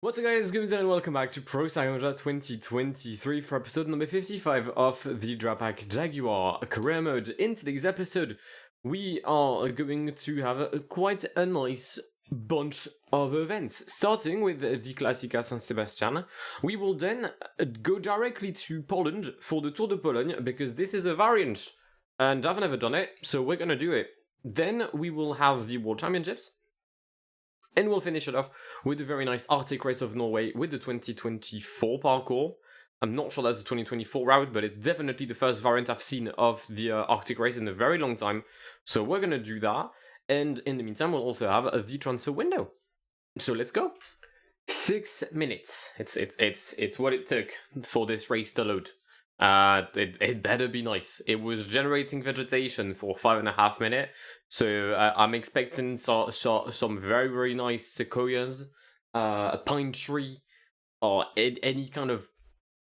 What's up guys, Guillaume here and welcome back to Pro Cycling 2023 for episode number 55 of the Drapac Jaguar career mode. In today's episode, we are going to have quite a nice bunch of events, starting with the Classica San Sebastian. We will then go directly to Poland for the Tour de Pologne, because this is a variant, and I've never done it, so we're gonna do it. Then we will have the World Championships, and we'll finish it off with a very nice Arctic Race of Norway with the 2024 parcours. I'm not sure that's the 2024 route, but it's definitely the first variant I've seen of the Arctic Race in a very long time. So we're gonna do that. And in the meantime, we'll also have the transfer window. So let's go. 6 minutes. It's what it took for this race to load. It better be nice. It was generating vegetation for 5.5 minutes. So I'm expecting some very, very nice sequoias, a pine tree, or any kind of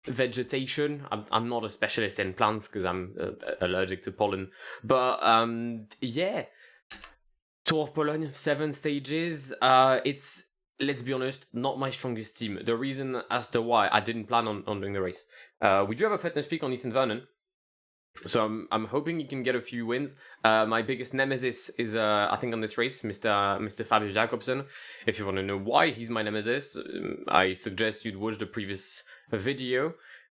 vegetation. I'm not a specialist in plants because I'm allergic to pollen. But yeah, Tour of Pologne, 7 stages. It's, let's be honest, not my strongest team. The reason as to why I didn't plan on doing the race. We do have a fitness peak on Ethan Vernon. So I'm hoping he can get a few wins. My biggest nemesis is, I think, on this race, Mr. Fabio Jacobsen. If you want to know why he's my nemesis, I suggest you'd watch the previous video.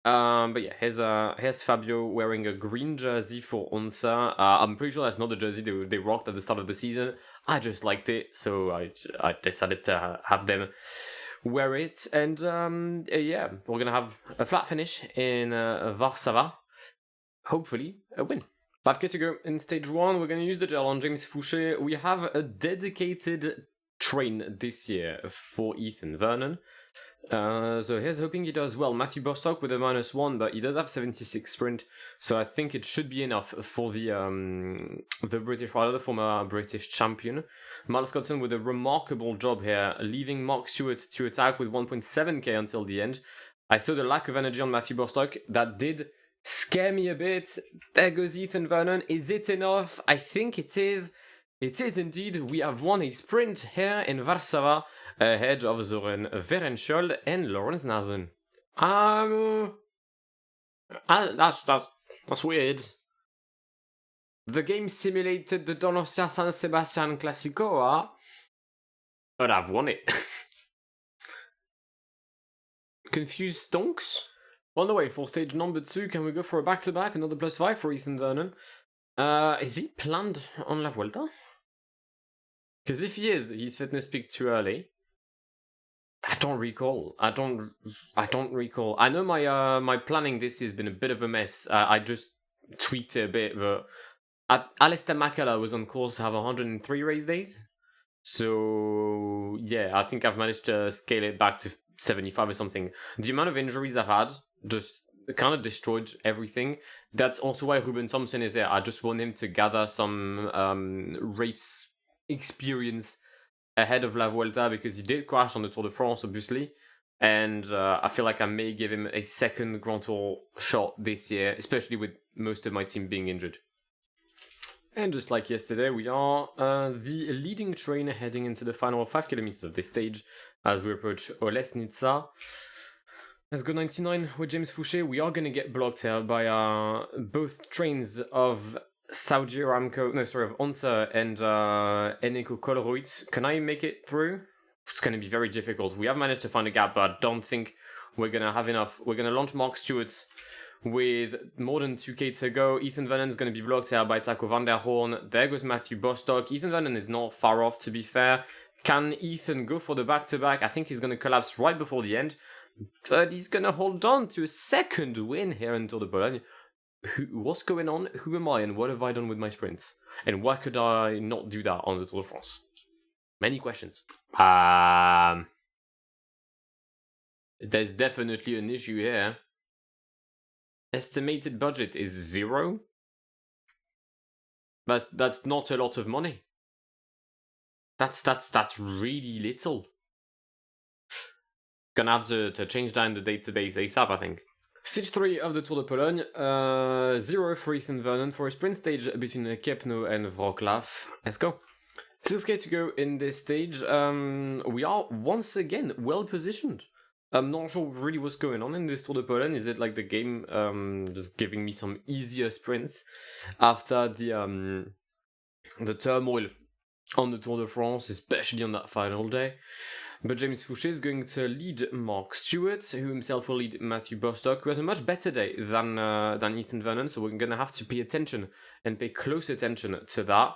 But yeah, here's Fabio wearing a green jersey for Onsa. I'm pretty sure that's not the jersey they rocked at the start of the season. I just liked it, so I decided to have them wear it. And yeah, we're gonna have a flat finish in Warszawa. Hopefully, a win. 5k to go in stage 1. We're going to use the gel on James Fouché. We have a dedicated train this year for Ethan Vernon. So here's hoping he does well. Matthew Bostock with a -1, but he does have 76 sprint, so I think it should be enough for the British rider, the former British champion. Miles Scotson with a remarkable job here, leaving Mark Stewart to attack with 1.7k until the end. I saw the lack of energy on Matthew Bostock. That did scare me a bit. There goes Ethan Vernon. Is it enough? I think it is. It is indeed. We have won a sprint here in Warszawa ahead of Zoran Verenschol and Lawrence Nazen. That's weird. The game simulated the Donostia San Sebastian Classicoa, but I've won it. Confused stonks? On the way for stage number 2, can we go for a back-to-back, another +5 for Ethan Vernon? Is he planned on La Vuelta? Because if he is, he's fitness peaked too early. I don't recall. I don't recall. I know my planning this year has been a bit of a mess. I just tweaked it a bit, but Alistair Makala was on course to have 103 race days. So yeah, I think I've managed to scale it back to 75 or something. The amount of injuries I've had just kind of destroyed everything. That's also why Ruben Thompson is there. I just want him to gather some race experience ahead of La Vuelta, because he did crash on the Tour de France, obviously. And I feel like I may give him a second Grand Tour shot this year, especially with most of my team being injured. And just like yesterday, we are the leading train heading into the final 5 kilometers of this stage as we approach Olesnica. Let's go 99 with James Fouché. We are going to get blocked here by both trains of Saudi Aramco, of Onsa and Eneco Colruyt. Can I make it through? It's going to be very difficult. We have managed to find a gap, but I don't think we're going to have enough. We're going to launch Mark Stewart with more than 2k to go. Ethan Vernon is going to be blocked here by Taco van der Horn. There goes Matthew Bostock. Ethan Vernon is not far off, to be fair. Can Ethan go for the back-to-back? I think he's going to collapse right before the end, but he's going to hold on to a second win here in Tour de Pologne. What's going on? Who am I, and what have I done with my sprints? And why could I not do that on the Tour de France? Many questions. There's definitely an issue here. Estimated budget is 0. That's not a lot of money. That's really little. Gonna have to change that in the database ASAP, I think. Stage 3 of the Tour de Pologne, 0 for Ethan Vernon for a sprint stage between Kepno and Wroclaw. Let's go. 6k to go in this stage. We are once again well positioned. I'm not sure really what's going on in this Tour de Poland. Is it like the game just giving me some easier sprints after the turmoil on the Tour de France, especially on that final day? But James Fouché is going to lead Mark Stewart, who himself will lead Matthew Bostock, who has a much better day than Ethan Vernon, so we're going to have to pay attention and pay close attention to that.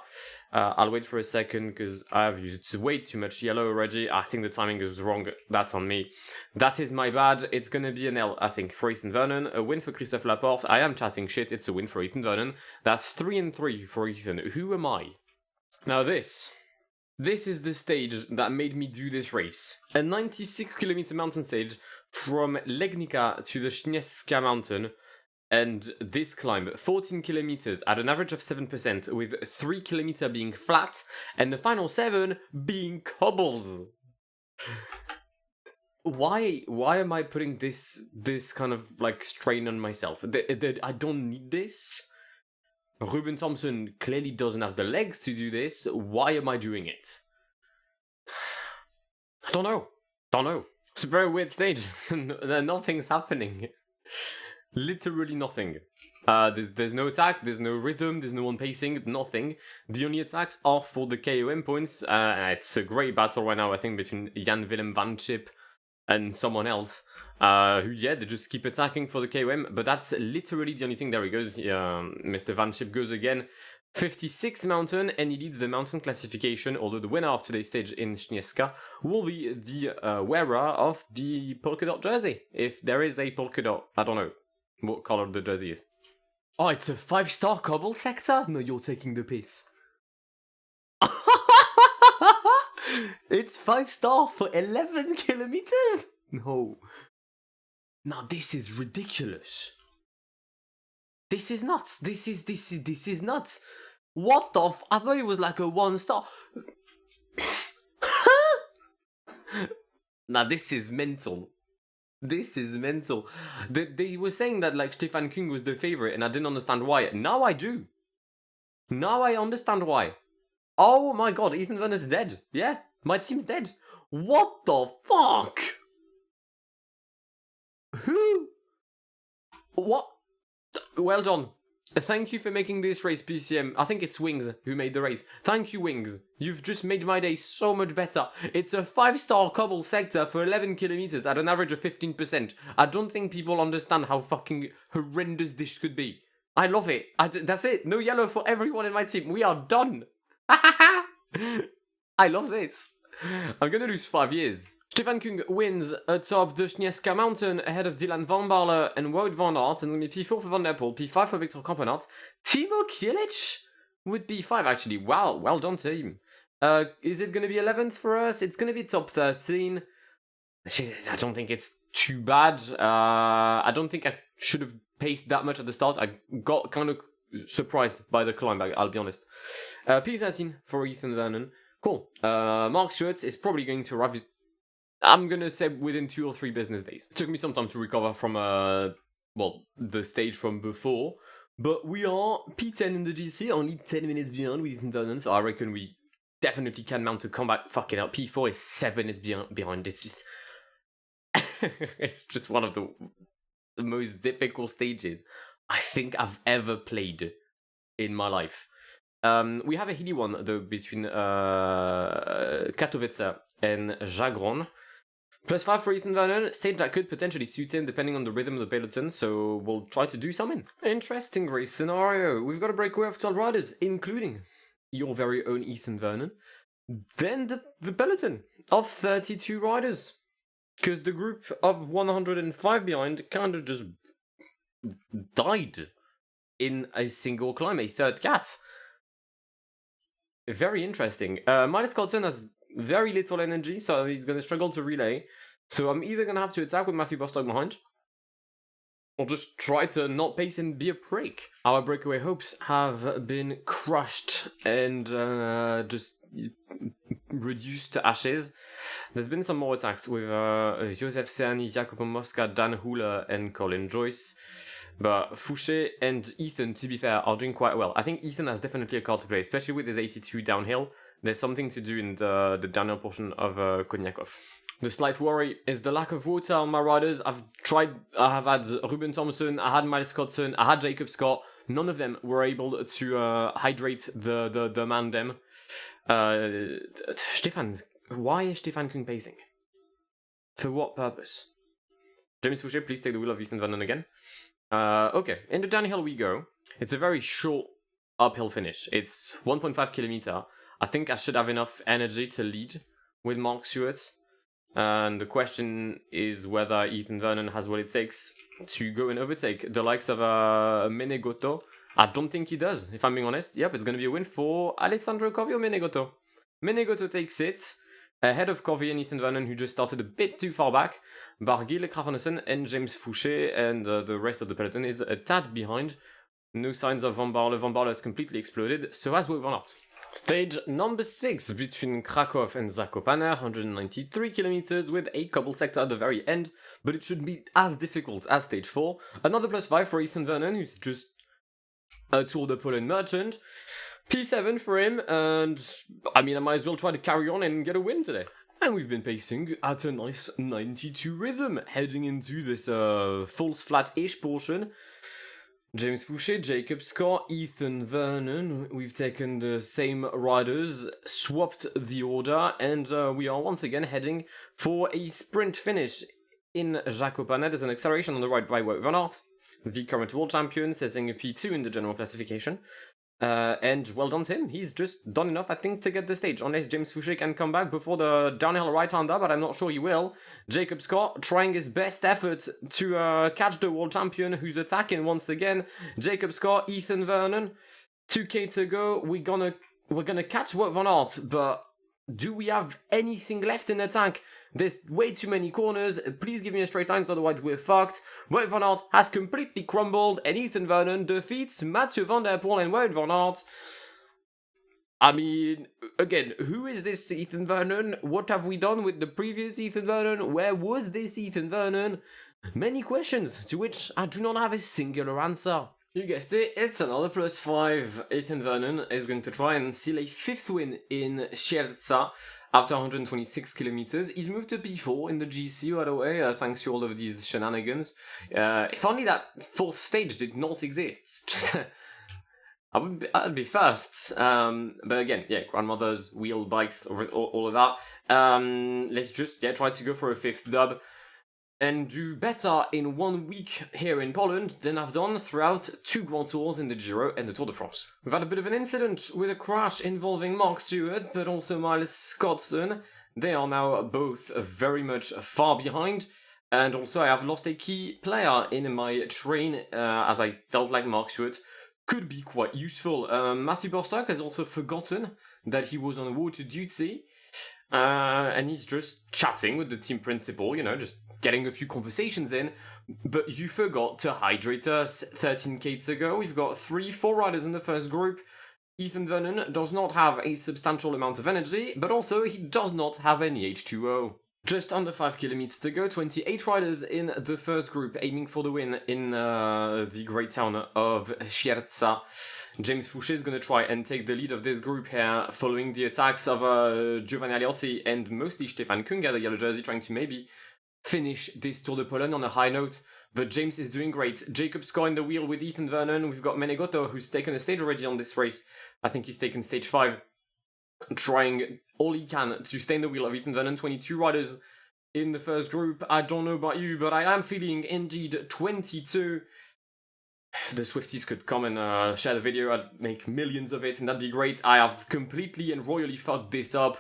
I'll wait for a second because I've used way too much yellow already. I think the timing is wrong. That's on me. That is my bad. It's going to be an L, I think, for Ethan Vernon. A win for Christophe Laporte. I am chatting shit. It's a win for Ethan Vernon. That's 3-3 for Ethan. Who am I? Now this is the stage that made me do this race. A 96-kilometer mountain stage from Legnica to the Śnieżka mountain, and this climb, 14 kilometers at an average of 7%, with 3 kilometers being flat, and the final 7 being cobbles. Why am I putting this kind of like strain on myself? I don't need this. Ruben Thompson clearly doesn't have the legs to do this. Why am I doing it? I don't know. It's a very weird stage. Nothing's happening. Literally nothing. There's no attack, there's no rhythm, there's no one pacing, nothing. The only attacks are for the KOM points. It's a great battle right now, I think, between Jan Willem van Chip and someone else. Who, yeah, they just keep attacking for the KOM, but that's literally the only thing. There he goes. Mr. Van Chip goes again. 56 mountain, and he leads the mountain classification, although the winner of today's stage in Śnieżka will be the wearer of the polka dot jersey. If there is a polka dot, I don't know what color the jersey is. Oh, it's a 5-star cobble sector? No, you're taking the piss. It's 5-star for 11 kilometers? No. Now this is ridiculous. This is nuts. This is nuts. What the I thought it was like a 1-star. Now this is mental. This is mental. They were saying that like Stefan Küng was the favorite, and I didn't understand why. Now I do. Now I understand why. Oh my god, Ethan Vernon's dead. Yeah, my team's dead. What the fuck? Who? What? Well done. Thank you for making this race, PCM. I think it's Wings who made the race. Thank you, Wings. You've just made my day so much better. It's a 5-star cobble sector for 11 kilometers at an average of 15%. I don't think people understand how fucking horrendous this could be. I love it. That's it. No yellow for everyone in my team. We are done. I love this. I'm gonna lose 5 years. Stefan Küng wins atop the Śnieżka mountain ahead of Dylan Van Baarle and Wout van Aert, and P4 for Van der Poel, P5 for Victor Kampenaerts. Timo Kilic would be 5 actually. Wow, well done team. Is it going to be 11th for us? It's going to be top 13. I don't think it's too bad. I don't think I should have paced that much at the start. I got kind of surprised by the climb, I'll be honest. P13 for Ethan Vernon. Cool. Mark Stewart is probably going to arrive, I'm going to say, within 2 or 3 business days. It took me some time to recover from, the stage from before. But we are P10 in the GC, only 10 minutes behind with Ethan Vernon, so I reckon we definitely can mount a comeback. Fucking hell, P4 is 7 minutes behind. It's just... it's just one of the most difficult stages I think I've ever played in my life. We have a hilly one, though, between Katowice and Jagron. +5 for Ethan Vernon, stage that could potentially suit him depending on the rhythm of the peloton, so we'll try to do something. Interesting race scenario. We've got a breakaway of 12 riders, including your very own Ethan Vernon. Then the peloton of 32 riders. Because the group of 105 behind kind of just died in a single climb, a third cat. Very interesting. Miles Colton has very little energy, so he's going to struggle to relay. So I'm either going to have to attack with Matthew Bostock behind, or just try to not pace and be a prick. Our breakaway hopes have been crushed and just reduced to ashes. There's been some more attacks with Josef Cerny, Jacopo Mosca, Dan Hula, and Colin Joyce. But Fouché and Ethan, to be fair, are doing quite well. I think Ethan has definitely a card to play, especially with his 82 downhill. there's something to do in the downhill portion of Konyakov. The slight worry is the lack of water on my riders. I have had Ruben Thompson, I had Miles Scottson, I had Jacob Scott. None of them were able to hydrate the man them. Stefan, why is Stefan Kung pacing? For what purpose? James Fouché, please take the wheel of Ethan Vernon again. Okay, in the downhill we go. It's a very short uphill finish. It's 1.5 kilometer. I think I should have enough energy to lead with Mark Stewart. And the question is whether Ethan Vernon has what it takes to go and overtake the likes of Menegoto. I don't think he does, if I'm being honest. Yep, it's going to be a win for Alessandro Covi or Menegoto. Menegoto takes it, ahead of Covi and Ethan Vernon, who just started a bit too far back. Barguil, Krafandersen, and James Fouché, and the rest of the peloton is a tad behind. No signs of Van Baarle. Van Baarle has completely exploded, so has Wout van Aert. Stage number 6 between Krakow and Zakopane, 193 kilometers with a couple sector at the very end, but it should be as difficult as stage 4. Another +5 for Ethan Vernon, who's just a Tour de Poland merchant. P7 for him, and I mean, I might as well try to carry on and get a win today. And we've been pacing at a nice 92 rhythm, heading into this false flat-ish portion. James Fouché, Jacob Scott, Ethan Vernon. We've taken the same riders, swapped the order, and we are once again heading for a sprint finish in Zakopane. There's an acceleration on the right by Wout van Aert, the current world champion, setting a P2 in the general classification. And well done to him. He's just done enough, I think, to get the stage. Unless James Fouché can come back before the downhill right-hander, but I'm not sure he will. Jacob Scott trying his best effort to catch the world champion, who's attacking once again. Jacob Scott, Ethan Vernon, 2k to go. We're gonna catch Wout van Aert, but do we have anything left in the tank? There's way too many corners. Please give me a straight line, otherwise we're fucked. Wout van Aert has completely crumbled, and Ethan Vernon defeats Mathieu van der Poel and Wout van Aert. I mean, again, who is this Ethan Vernon? What have we done with the previous Ethan Vernon? Where was this Ethan Vernon? Many questions, to which I do not have a singular answer. You guessed it, it's another +5. Ethan Vernon is going to try and seal a 5th win in Sierza. After 126 kilometers, he's moved to P4 in the GC, by the way, thanks to all of these shenanigans. If only that 4th stage did not exist. I'd be first. But again, yeah, grandmothers, wheel bikes, all of that. Let's just try to go for a 5th dub and do better in 1 week here in Poland than I've done throughout 2 Grand Tours in the Giro and the Tour de France. We've had a bit of an incident with a crash involving Mark Stewart, but also Miles Scottson. They are now both very much far behind, and also I have lost a key player in my train, as I felt like Mark Stewart could be quite useful. Matthew Bostock has also forgotten that he was on water duty, and he's just chatting with the team principal, just getting a few conversations in, but you forgot to hydrate us. 13k to go. We've got 3-4 riders in the first group. Ethan Vernon does not have a substantial amount of energy, but also he does not have any H2O. Just under 5 kilometers to go, 28 riders in the first group aiming for the win in the great town of Sierza. James Fouché is going to try and take the lead of this group here, following the attacks of Giovanni Aliotti and mostly Stefan Kunga, the yellow jersey, trying to maybe finish this Tour de Poland on a high note. But James is doing great. Jacob Scott in the wheel with Ethan Vernon. We've got Menegoto, who's taken a stage already on this race. I think he's taken stage 5. Trying all he can to stay in the wheel of Ethan Vernon. 22 riders in the first group. I don't know about you, but I am feeling indeed 22. If the Swifties could come and share the video, I'd make millions of it, and that'd be great. I have completely and royally fucked this up.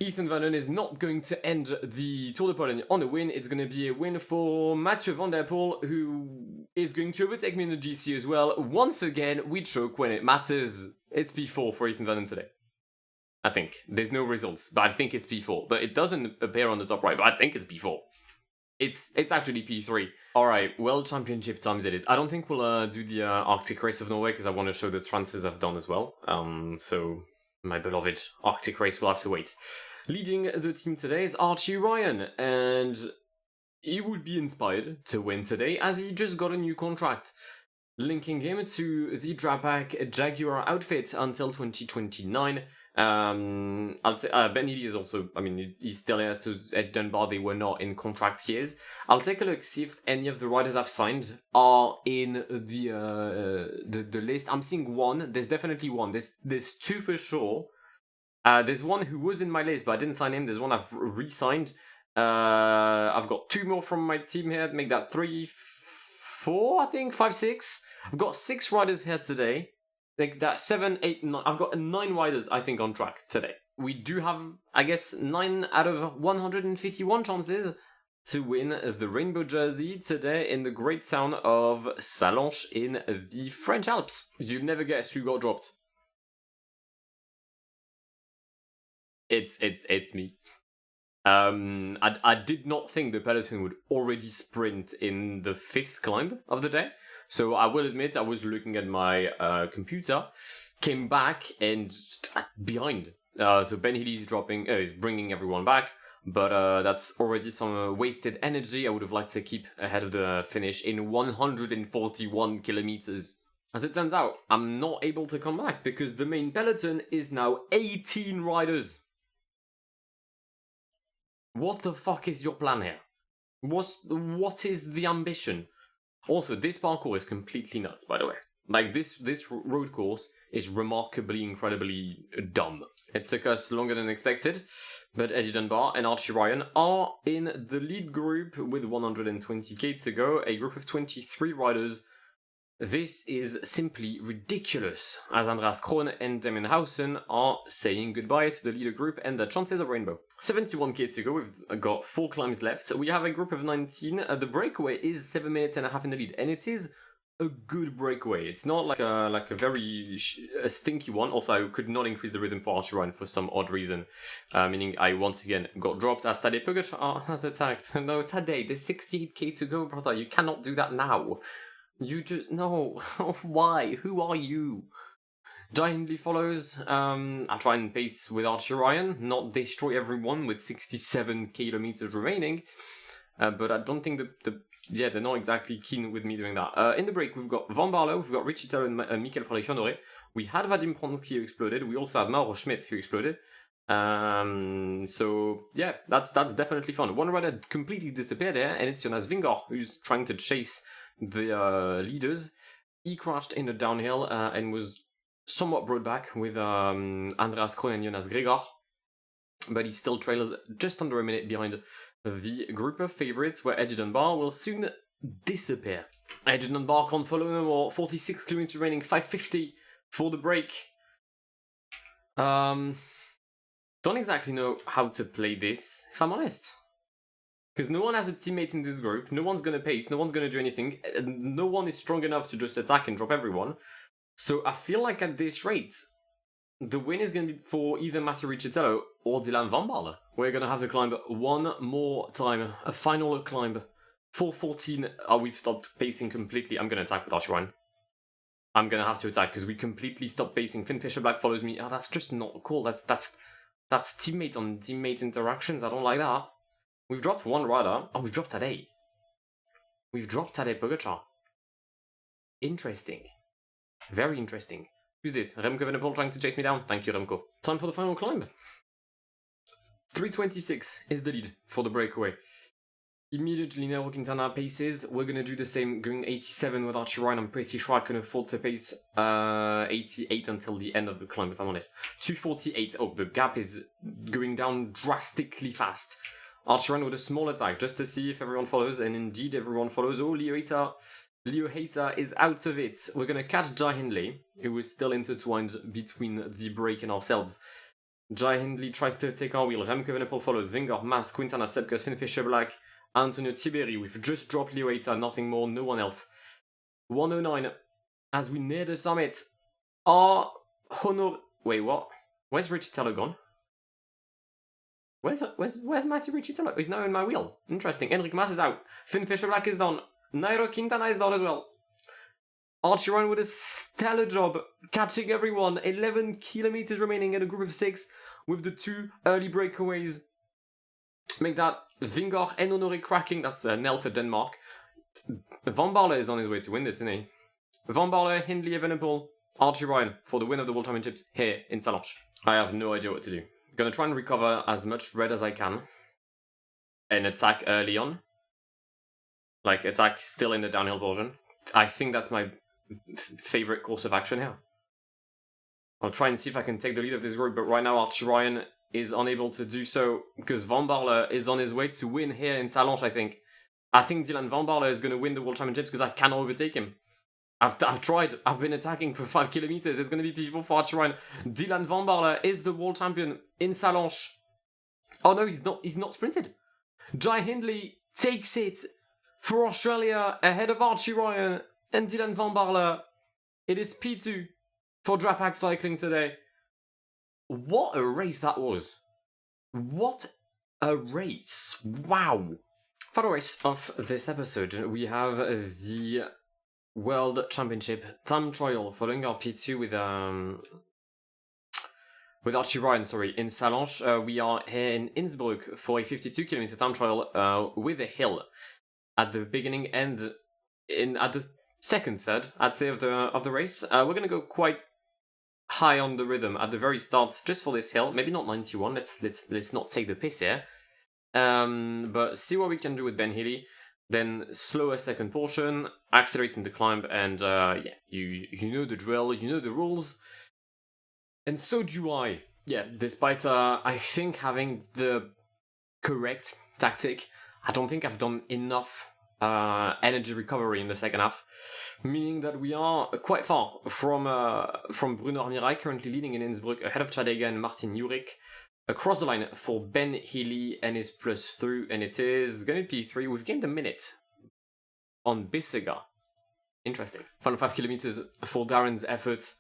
Ethan Vernon is not going to end the Tour de Poland on a win. It's going to be a win for Mathieu van der Poel, who is going to overtake me in the GC as well. Once again, we choke when it matters. It's P4 for Ethan Vernon today. I think. There's no results, but I think it's P4. But it doesn't appear on the top right, but I think it's P4. It's actually P3. Alright, World Championship times it is. I don't think we'll do the Arctic Race of Norway, because I want to show the transfers I've done as well. So my beloved Arctic Race will have to wait. Leading the team today is Archie Ryan, and he would be inspired to win today, as he just got a new contract, linking him to the Drapac Jaguar outfit until 2029. I'll say Ben Healy is also, I mean, he's still here, so Ed Dunbar, they were not in contract years. I'll take a look, see if any of the riders I've signed are in the list. I'm seeing one. There's definitely one. There's two for sure. There's one who was in my list, but I didn't sign him. There's one I've re-signed. I've got two more from my team here to make that 3, 4, I think, 5, 6. I've got 6 riders here today. Like that 7, 8, 9. I've got 9 riders, I think, on track today. We do have, I guess, 9 out of 151 chances to win the rainbow jersey today in the great town of Sallanches in the French Alps. You'll never guess who got dropped. It's me. I did not think the peloton would already sprint in the 5th climb of the day. So I will admit I was looking at my computer, came back and behind. So Ben Healy is bringing everyone back, but that's already some wasted energy I would have liked to keep ahead of the finish in 141 kilometers. As it turns out, I'm not able to come back because the main peloton is now 18 riders. What the fuck is your plan here? What is the ambition? Also, this parkour is completely nuts, by the way. Like, this road course is remarkably, incredibly dumb. It took us longer than expected, but Eddie Dunbar and Archie Ryan are in the lead group with 120k to go, a group of 23 riders. This is simply ridiculous, as Andreas Krohn and Damien Hausen are saying goodbye to the leader group and the chances of rainbow. 71k to go, we've got 4 climbs left. We have a group of 19. The breakaway is 7 minutes and a half in the lead, and it is a good breakaway. It's not like a very stinky one. Also, I could not increase the rhythm for Archie Ryan for some odd reason, meaning I once again got dropped as Tadej Pogačar has attacked. No, Tadej, there's 68k to go, brother. You cannot do that now. You just, no, why? Who are you? Jai Hindley follows. I'll try and pace with Archie Ryan, not destroy everyone with 67 kilometers remaining. But I don't think they're not exactly keen with me doing that. In the break, we've got Van Barlo, we've got Richie Tell and Michael Frederik. We had Vadim Pronsky who exploded. We also had Mauro Schmidt who exploded. So yeah, that's definitely fun. One rider completely disappeared there, and it's Jonas Vingegaard who's trying to chase the leaders. He crashed in the downhill and was somewhat brought back with Andreas Krohn and Jonas Gregor, but he still trails just under a minute behind the group of favourites, where Eddie Dunbar will soon disappear. Eddie Dunbar can't follow no more. 46 kilometers remaining, 5:50 for the break. Don't exactly know how to play this, if I'm honest. Because no one has a teammate in this group, no one's gonna pace, no one's gonna do anything, and no one is strong enough to just attack and drop everyone. So I feel like at this rate, the win is gonna be for either Mattia Riccitello or Dylan Van Baarle. We're gonna have to climb one more time, a final climb. 4:14, we've stopped pacing completely. I'm gonna attack with Archie Ryan. I'm gonna have to attack because we completely stopped pacing. Finn Fisher Black follows me. That's just not cool. That's teammate on teammate interactions. I don't like that. We've dropped one rider. We've dropped Tadej. We've dropped Tadej Pogačar. Interesting. Very interesting. Who's this? Remco Evenepoel trying to chase me down. Thank you, Remco. Time for the final climb. 3:26 is the lead for the breakaway. Immediately Nairo Quintana paces. We're going to do the same, going 87 with Archie Ryan. I'm pretty sure I can afford to pace 88 until the end of the climb, if I'm honest. 2:48. Oh, the gap is going down drastically fast. Archie Ryan with a small attack, just to see if everyone follows, and indeed everyone follows. Oh, Leo Hayter is out of it. We're going to catch Jai Hindley, who is still intertwined between the break and ourselves. Jai Hindley tries to take our wheel. Remco Evenepoel follows. Vingegaard, Mas, Quintana, Sepkus, Finn Fisher Black, Antonio Tiberi. We've just dropped Leo Hayter, nothing more, no one else. 109 as we near the summit. Wait, what? Where's Riccitello gone? Where's Mattia Riccitello? He's now in my wheel. Interesting. Enric Mas is out. Finn Fisher Black is down. Nairo Quintana is down as well. Archie Ryan with a stellar job catching everyone. 11 kilometers remaining in a group of 6 with the 2 early breakaways. Make that Vingegaard and Honoré cracking. That's Nel for Denmark. Van Baarle is on his way to win this, isn't he? Van Baarle, Hindley, Evenepoel. Archie Ryan for the win of the World Championships here in Salonches. I have no idea what to do. Gonna try and recover as much red as I can and attack early on. Like, attack still in the downhill portion. I think that's my favorite course of action here. I'll try and see if I can take the lead of this group, but right now Archie Ryan is unable to do so because Van Baarle is on his way to win here in Salonches, I think. I think Dylan Van Baarle is going to win the World Championships because I cannot overtake him. I've tried. I've been attacking for 5 kilometers. It's going to be P4 for Archie Ryan. Dylan Van Baarle is the world champion in Salonches. Oh no, he's not. He's not sprinted. Jai Hindley takes it for Australia ahead of Archie Ryan and Dylan Van Baarle. It is P2 for Drapac Cycling today. What a race that was. What a race. Wow. Final race of this episode, we have the World Championship time trial following our P2 with Archie Ryan, in Salonches. We are here in Innsbruck for a 52-kilometer time trial with a hill at the beginning and at the second third, I'd say, of the race. We're going to go quite high on the rhythm at the very start, just for this hill. Maybe not 91. Let's not take the piss here. But see what we can do with Ben Healy. Then slower second portion, accelerating the climb, and you know the drill, you know the rules. And so do I. Yeah, despite I think having the correct tactic, I don't think I've done enough energy recovery in the second half, meaning that we are quite far from Bruno Armirail, currently leading in Innsbruck, ahead of Chadega and Martin Jurek. Across the line for Ben Healy and his plus through, and it is going to be P3. We've gained a minute on Bissega. Interesting. Final 5 kilometers for Darren's efforts.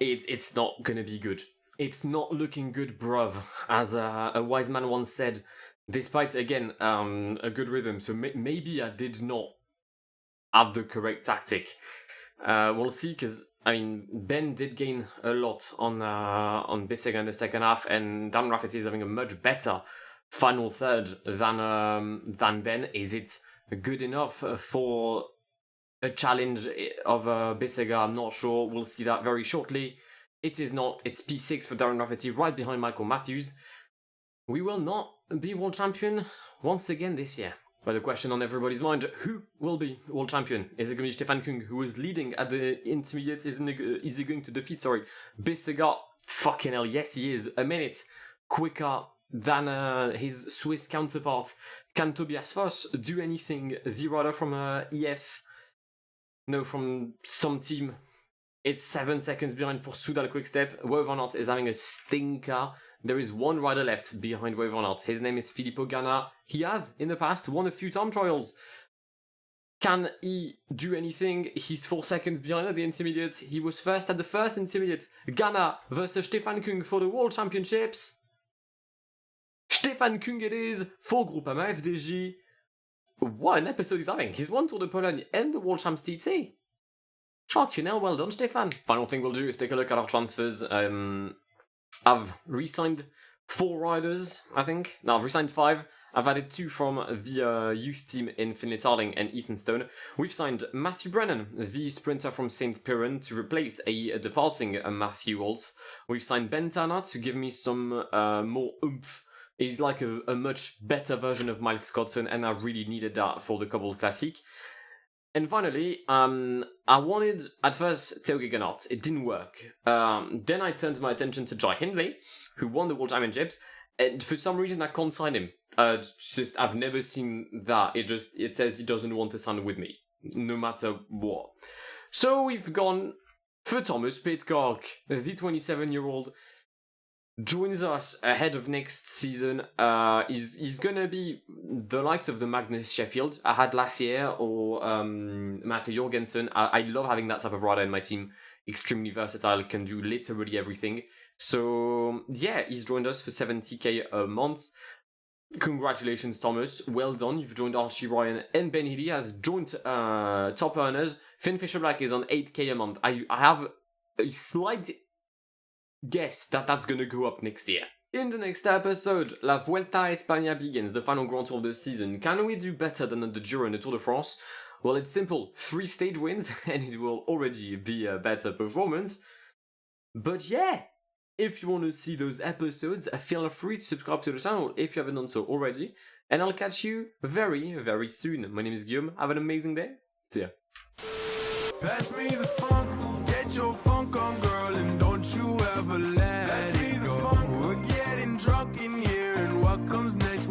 It's not going to be good. It's not looking good, bruv. As a wise man once said, despite, again, a good rhythm. So maybe I did not have the correct tactic. We'll see, because Ben did gain a lot on Bissega in the second half, and Dan Rafferty is having a much better final third than Ben. Is it good enough for a challenge of Bissega? I'm not sure. We'll see that very shortly. It is not. It's P6 for Darren Rafferty, right behind Michael Matthews. We will not be world champion once again this year. But the question on everybody's mind, who will be world champion? Is it going to be Stefan Kung, who is leading at the intermediate? Is he going to defeat, Bissega? Fucking hell, yes he is. A minute quicker than his Swiss counterpart. Can Tobias Voss do anything? The rider from EF? No, from some team. It's 7 seconds behind for Soudal Quickstep. Wout van Aert is having a stinker. There is one rider left behind Wout van Aert. His name is Filippo Ganna. He has, in the past, won a few time trials. Can he do anything? He's 4 seconds behind at the intermediate. He was first at the first intermediate. Ganna versus Stefan Kung for the World Championships. Stefan Kung it is for Groupama FDJ. What an episode he's having. He's won Tour de Pologne and the World Champs TT. Fucking hell, well done, Stefan. Final thing we'll do is take a look at our transfers. I've re-signed 4 riders, I think. No, I've re-signed 5. I've added 2 from the youth team in Finley Tarling and Ethan Stone. We've signed Matthew Brennan, the sprinter from St. Piran, to replace a departing Matthew Waltz. We've signed Ben Tana to give me some more oomph. He's like a much better version of Miles Scottson, and I really needed that for the Cobble Classic. And finally, I wanted, at first, Theo Gegenhardt. It didn't work. Then I turned my attention to Jai Hindley, who won the World Championships, and for some reason I can't sign him. I've never seen that. It says he doesn't want to sign with me, no matter what. So we've gone for Thomas Pitcock, the 27-year-old, joins us ahead of next season. He's gonna be the likes of the Magnus Sheffield I had last year, or Mate Jorgensen. I love having that type of rider in my team. Extremely versatile, can do literally everything. So yeah, he's joined us for 70k a month. Congratulations, Thomas. Well done. You've joined Archie Ryan, and Ben Healy has joined top earners. Finn Fisher-Black is on 8k a month. I have a slight guess that that's gonna go up next year. In the next episode, La Vuelta a España begins, the final Grand Tour of the season. Can we do better than the Giro and the Tour de France? Well, it's simple. 3 stage wins, and it will already be a better performance. But yeah, if you want to see those episodes, feel free to subscribe to the channel if you haven't done so already. And I'll catch you very, very soon. My name is Guillaume. Have an amazing day. See ya. Pass me the funk, get your funk on, girl, and don't you ever let it go. We're getting drunk in here, and what comes next?